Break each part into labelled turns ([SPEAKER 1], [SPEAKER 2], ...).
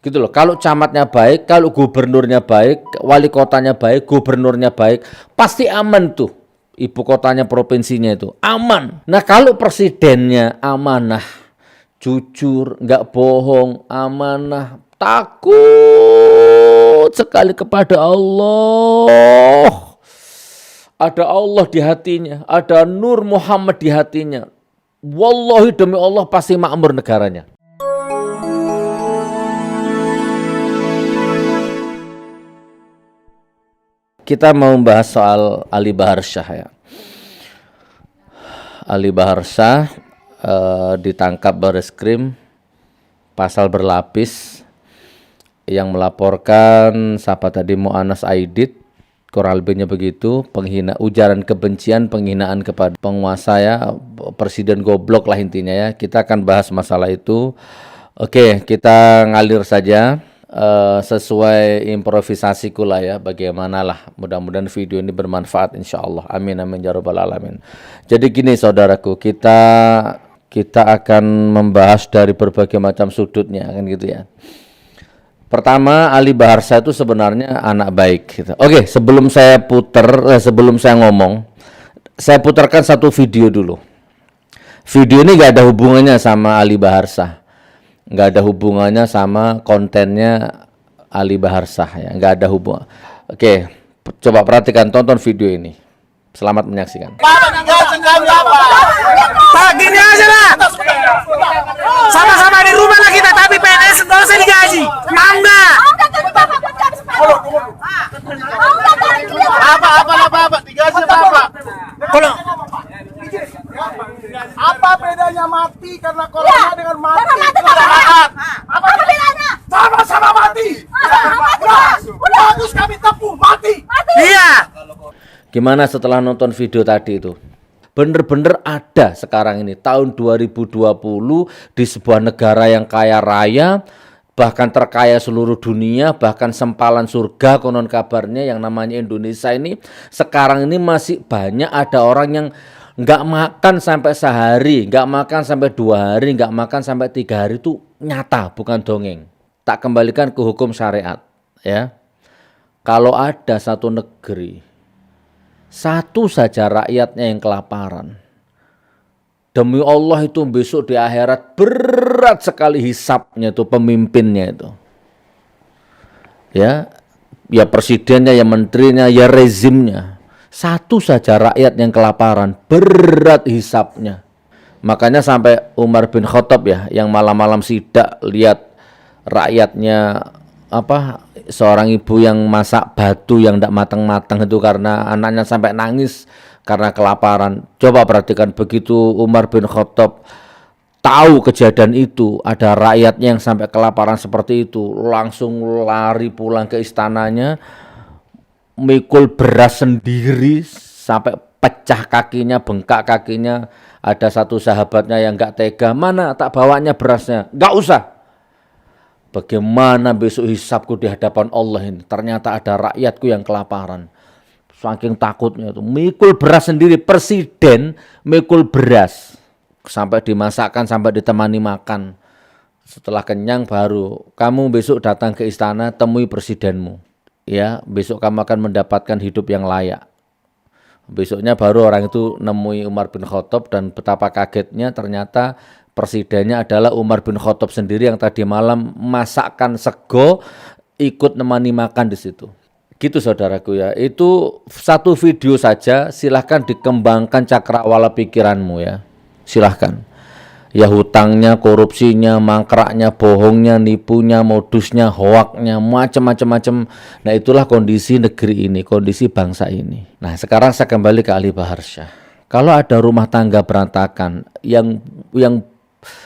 [SPEAKER 1] Gitu loh. Kalau camatnya baik, kalau gubernurnya baik, wali kotanya baik, gubernurnya baik, pasti aman tuh. Ibu kotanya provinsinya itu aman. Nah kalau presidennya amanah, jujur, nggak bohong, amanah, takut sekali kepada Allah. Ada Allah di hatinya, ada Nur Muhammad di hatinya. Wallahi demi Allah pasti makmur negaranya. Kita mau membahas soal Ali Bahar Shah ya. Ali Bahar Shah ditangkap Bareskrim pasal berlapis yang melaporkan siapa tadi Mu'anas Aidit, kurang lebihnya begitu, ujaran kebencian, penghinaan kepada penguasa ya, presiden goblok lah intinya ya. Kita akan bahas masalah itu. Oke, kita ngalir saja. Sesuai improvisasiku lah ya, bagaimana lah, mudah-mudahan video ini bermanfaat insyaallah, amin amin ya rabbal alamin. Jadi gini saudaraku, kita akan membahas dari berbagai macam sudutnya kan gitu ya. Pertama, Ali Bahar Shah itu sebenarnya anak baik gitu. Oke, sebelum saya ngomong, saya putarkan satu video dulu. Video ini gak ada hubungannya sama Ali Bahar Shah, nggak ada hubungannya sama kontennya Ali Bahar Shah ya, nggak ada hubungan. Oke, coba perhatikan, tonton video ini. Selamat menyaksikan.
[SPEAKER 2] Pak, gini aja lah. Sama-sama di rumah lah kita, tapi PNS nggak usah digaji. Mau nggak?
[SPEAKER 3] Apa digaji apa?
[SPEAKER 2] Kalau
[SPEAKER 3] Apa bedanya mati karena corona dengan mati? Apa bedanya? Sama-sama mati. Bagus kami tepuh mati.
[SPEAKER 2] iya.
[SPEAKER 1] Gimana setelah nonton video tadi itu? Bener-bener ada sekarang ini tahun 2020 di sebuah negara yang kaya raya, bahkan terkaya seluruh dunia, bahkan sempalan surga konon kabarnya yang namanya Indonesia ini. Sekarang ini masih banyak ada orang yang nggak makan sampai sehari, nggak makan sampai 2 hari, nggak makan sampai 3 hari, itu nyata, bukan dongeng. Tak kembalikan ke hukum syariat ya. Kalau ada satu negeri, satu saja rakyatnya yang kelaparan, demi Allah itu besok di akhirat berat sekali hisapnya itu, pemimpinnya itu. Ya presidennya, ya menterinya, ya rezimnya. Satu saja rakyat yang kelaparan, berat hisapnya. Makanya sampai Umar bin Khattab ya, yang malam-malam sidak lihat rakyatnya seorang ibu yang masak batu yang tidak matang-matang itu karena anaknya sampai nangis karena kelaparan. Coba perhatikan, begitu Umar bin Khattab tahu kejadian itu, ada rakyatnya yang sampai kelaparan seperti itu, langsung lari pulang ke istananya, mikul beras sendiri sampai pecah kakinya, bengkak kakinya. Ada satu sahabatnya yang gak tega, mana tak bawanya berasnya? Gak usah. Bagaimana besok hisapku di hadapan Allah ini? Ternyata ada rakyatku yang kelaparan. Saking takutnya itu, mikul beras sendiri, presiden mikul beras. Sampai dimasakkan, sampai ditemani makan. Setelah kenyang baru, kamu besok datang ke istana, temui presidenmu. Ya, besok kamu akan mendapatkan hidup yang layak. Besoknya baru orang itu nemui Umar bin Khattab, dan betapa kagetnya ternyata presidennya adalah Umar bin Khattab sendiri yang tadi malam masakkan sego, ikut nemani makan di situ. Gitu saudaraku ya, itu satu video saja, silahkan dikembangkan cakrawala pikiranmu ya, silahkan. Ya hutangnya, korupsinya, mangkraknya, bohongnya, nipunya, modusnya, hoaknya, macam-macam. Nah itulah kondisi negeri ini, kondisi bangsa ini. Nah sekarang saya kembali ke Ali Bahar Shah. Kalau ada rumah tangga berantakan yang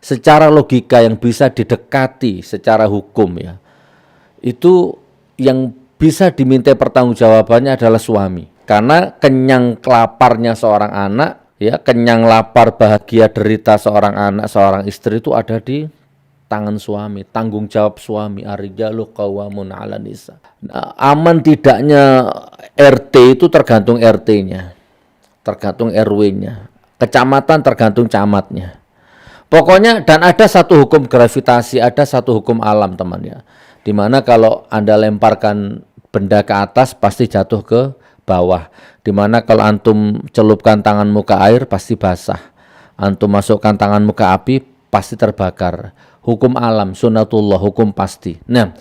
[SPEAKER 1] secara logika yang bisa didekati secara hukum ya, itu yang bisa diminta pertanggungjawabannya adalah suami. Karena kenyang kelaparnya seorang anak, ya, kenyang lapar bahagia derita seorang anak, seorang istri itu ada di tangan suami, tanggung jawab suami. Ar-rijalu qawwamun 'alan nisa. Nah, aman tidaknya RT itu tergantung RT-nya, tergantung RW-nya, kecamatan tergantung camatnya. Pokoknya dan ada satu hukum gravitasi, ada satu hukum alam teman ya. Dimana kalau Anda lemparkan benda ke atas pasti jatuh ke bawah. Dimana kalau antum celupkan tanganmu ke air pasti basah. Antum masukkan tanganmu ke api pasti terbakar. Hukum alam, sunnatullah, hukum pasti. Nah,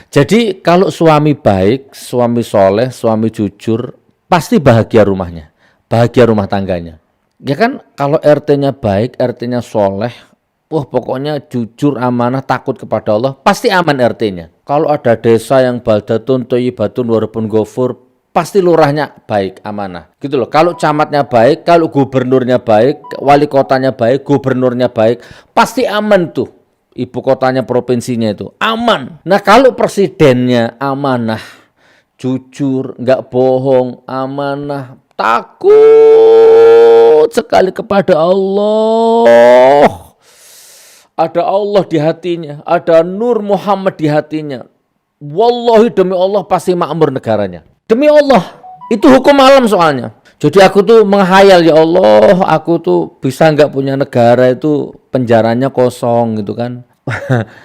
[SPEAKER 1] jadi kalau suami baik, suami soleh, suami jujur, pasti bahagia rumahnya, bahagia rumah tangganya. Ya kan, kalau RT-nya baik, RT-nya soleh, wah pokoknya jujur, amanah, takut kepada Allah, pasti aman RT-nya. Kalau ada desa yang baldatun, thayyibatun, warabun ghafur, pasti lurahnya baik, amanah. Gitu loh. Kalau camatnya baik, kalau gubernurnya baik, wali kotanya baik, gubernurnya baik, pasti aman tuh. Ibu kotanya, provinsinya itu aman. Nah kalau presidennya amanah, jujur, nggak bohong, amanah, takut sekali kepada Allah, ada Allah di hatinya, ada Nur Muhammad di hatinya, wallahi demi Allah pasti makmur negaranya. Demi Allah, itu hukum alam soalnya. Jadi aku tuh menghayal, ya Allah, aku tuh bisa nggak punya negara itu penjaranya kosong gitu kan.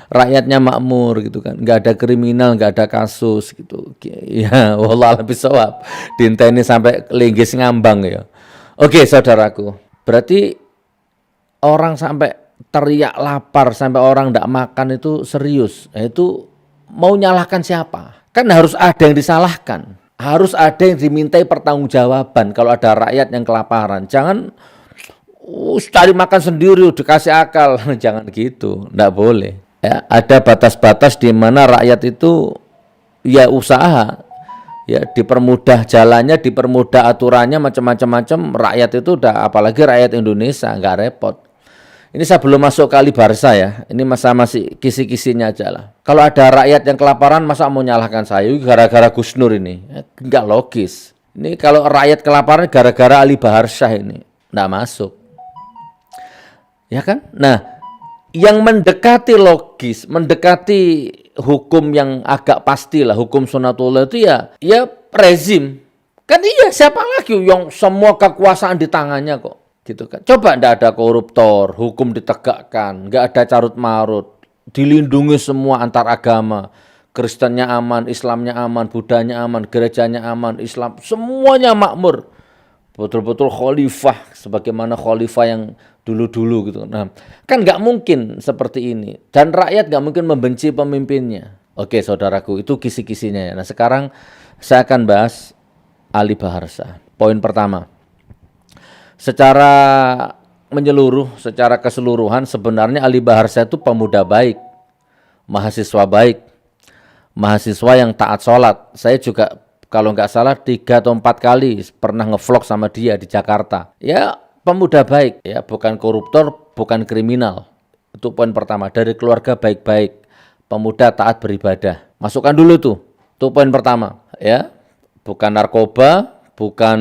[SPEAKER 1] Rakyatnya makmur gitu kan. Nggak ada kriminal, nggak ada kasus gitu. Ya, wallah lebih sawab. Dinteni sampai linggis ngambang ya. Oke, saudaraku. Berarti orang sampai teriak lapar, sampai orang nggak makan itu serius. Nah, itu mau nyalahkan siapa? Kan harus ada yang disalahkan. Harus ada yang dimintai pertanggungjawaban kalau ada rakyat yang kelaparan. Jangan cari makan sendiri, dikasih akal. Jangan gitu, enggak boleh. Ya, ada batas-batas di mana rakyat itu ya usaha, ya dipermudah jalannya, dipermudah aturannya, macam-macam. Rakyat itu udah, apalagi rakyat Indonesia, nggak repot. Ini saya belum masuk ke Ali Barsa ya. Ini masih kisi-kisinya aja lah. Kalau ada rakyat yang kelaparan, masa mau nyalahkan saya gara-gara Gus Nur ini? Nggak logis. Ini kalau rakyat kelaparan gara-gara Ali Barsa ini, nggak masuk. Ya kan? Nah, yang mendekati logis, mendekati hukum yang agak pasti lah, hukum sunatullah itu ya rezim. Kan iya, siapa lagi yang semua kekuasaan di tangannya kok? Gitu kan. Coba ndak ada koruptor, hukum ditegakkan, nggak ada carut marut, dilindungi semua antar agama, Kristennya aman, Islamnya aman, Budanya aman, gerejanya aman, Islam semuanya makmur, betul-betul khalifah sebagaimana khalifah yang dulu-dulu gitu. Nah, kan nggak mungkin seperti ini dan rakyat nggak mungkin membenci pemimpinnya. Oke, saudaraku, itu kisi-kisinya ya. Nah, sekarang saya akan bahas Ali Baharsa. Poin pertama. Secara menyeluruh, secara keseluruhan sebenarnya Ali Baharsa itu pemuda baik, mahasiswa baik, mahasiswa yang taat sholat. Saya juga kalau nggak salah 3 atau 4 kali pernah ngevlog sama dia di Jakarta. Ya pemuda baik, ya bukan koruptor, bukan kriminal. Itu poin pertama, dari keluarga baik-baik, pemuda taat beribadah. Masukkan dulu tuh poin pertama, ya bukan narkoba, bukan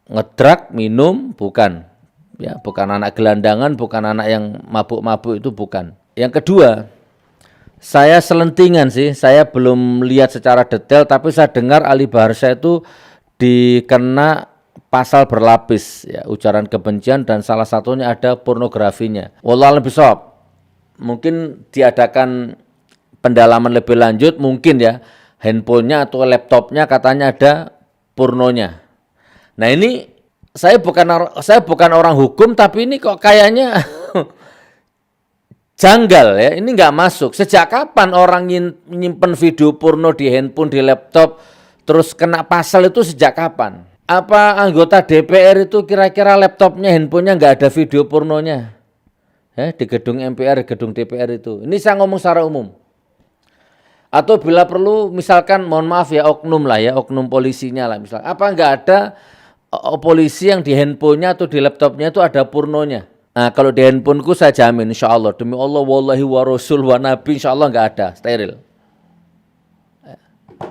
[SPEAKER 1] ngedrak, minum, bukan. Ya, bukan anak gelandangan, bukan anak yang mabuk-mabuk, itu bukan. Yang kedua, saya selentingan sih, saya belum lihat secara detail, tapi saya dengar Ali Baharsa itu dikena pasal berlapis, ya, ujaran kebencian dan salah satunya ada pornografinya. Wallah lebih shop. Mungkin diadakan pendalaman lebih lanjut, mungkin ya, handphonenya atau laptopnya katanya ada pornonya. Nah ini saya bukan orang hukum, tapi ini kok kayaknya janggal ya, ini nggak masuk. Sejak kapan orang nyimpen video porno di handphone, di laptop, terus kena pasal itu sejak kapan? Apa anggota DPR itu kira-kira laptopnya, handphonenya nggak ada video pornonya? Di gedung MPR, gedung DPR itu. Ini saya ngomong secara umum. Atau bila perlu misalkan, mohon maaf ya, oknum lah ya, oknum polisinya lah misalkan. Apa nggak ada polisi yang di handphonenya atau di laptopnya itu ada pornonya? Nah kalau di handphoneku saya jamin insya Allah, demi Allah wallahi wa rasul wa nabi, insya Allah nggak ada, steril.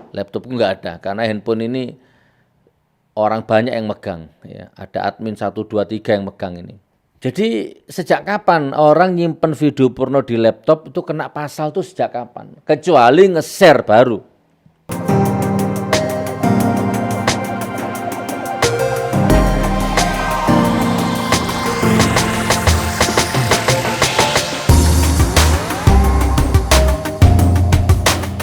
[SPEAKER 1] Laptopku nggak ada, karena handphone ini orang banyak yang megang, ya. Ada admin 1, 2, 3 yang megang ini. Jadi sejak kapan orang nyimpen video porno di laptop itu kena pasal tuh, sejak kapan? Kecuali nge-share baru.